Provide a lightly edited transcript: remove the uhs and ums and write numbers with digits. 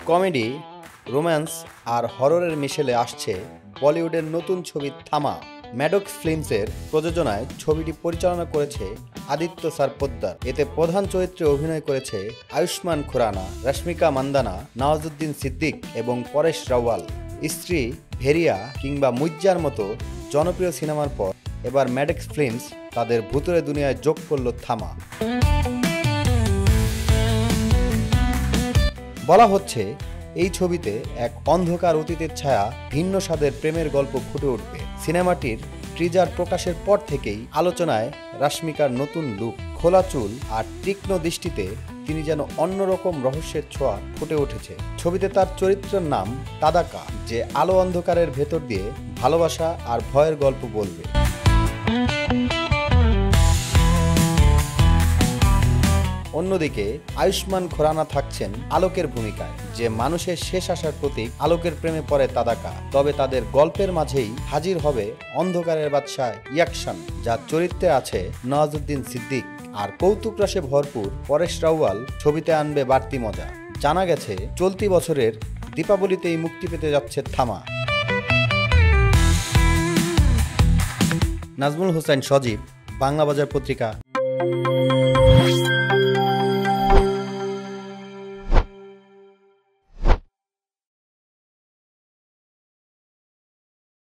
Comedy, romance আর হররের মিশেলে আসছে বলিউডের নতুন ছবি থামা। ম্যাডক্স ফিল্মসের প্রযোজনায় ছবিটি পরিচালনা করেছে আদিত্য সারপোদ্দার। এতে প্রধান চরিত্রে অভিনয় করেছে আয়ুষ্মান খুরানা, রশ্মিকা মান্দানা, নওয়াজুদ্দিন সিদ্দিক এবং পরেশ রাওয়াল। স্ত্রী, ভেরিয়া কিংবা মুইজ্জার মতো জনপ্রিয় সিনেমার পর এবার ম্যাডক্স ফিল্মস তাদের ভুতুড়ে দুনিয়ায় যোগ করল থামা। বলা হচ্ছে এই ছবিতে এক অন্ধকার অতীতের ছায়া ভিন্ন স্বাদের প্রেমের গল্প ফুটে উঠবে। সিনেমাটির ট্রিজার প্রকাশের পর থেকেই আলোচনায় রশ্মিকার নতুন লুক, খোলা চুল আর তীক্ষ্ণ দৃষ্টিতে তিনি যেন অন্যরকম রহস্যের ছোঁয়া ফুটে উঠেছে। ছবিতে তার চরিত্রের নাম তাদাকা, যে আলো অন্ধকারের ভেতর দিয়ে ভালোবাসা আর ভয়ের গল্প বলবে। অন্যদিকে আয়ুষ্মান খুরানা থাকছেন আলোকের ভূমিকায়, যে মানুষের শেষ আশার প্রতীক। আলোকের প্রেমে পড়ে তাদাকা, তবে তাদের গল্পের মাঝেই হাজির হবে অন্ধকারের বাদশাহ ইয়াকশান, যার চরিত্রে আছে নওয়াজুদ্দিন সিদ্দিক। আর কৌতুক রসে ভরপুর পরেশ রাওয়াল ছবিতে আনবে বাড়তি মজা। জানা গেছে চলতি বছরের দীপাবলিতেই মুক্তি পেতে যাচ্ছে থামা। নাজমুল হোসেন সজীব, বাংলা বাজার পত্রিকা।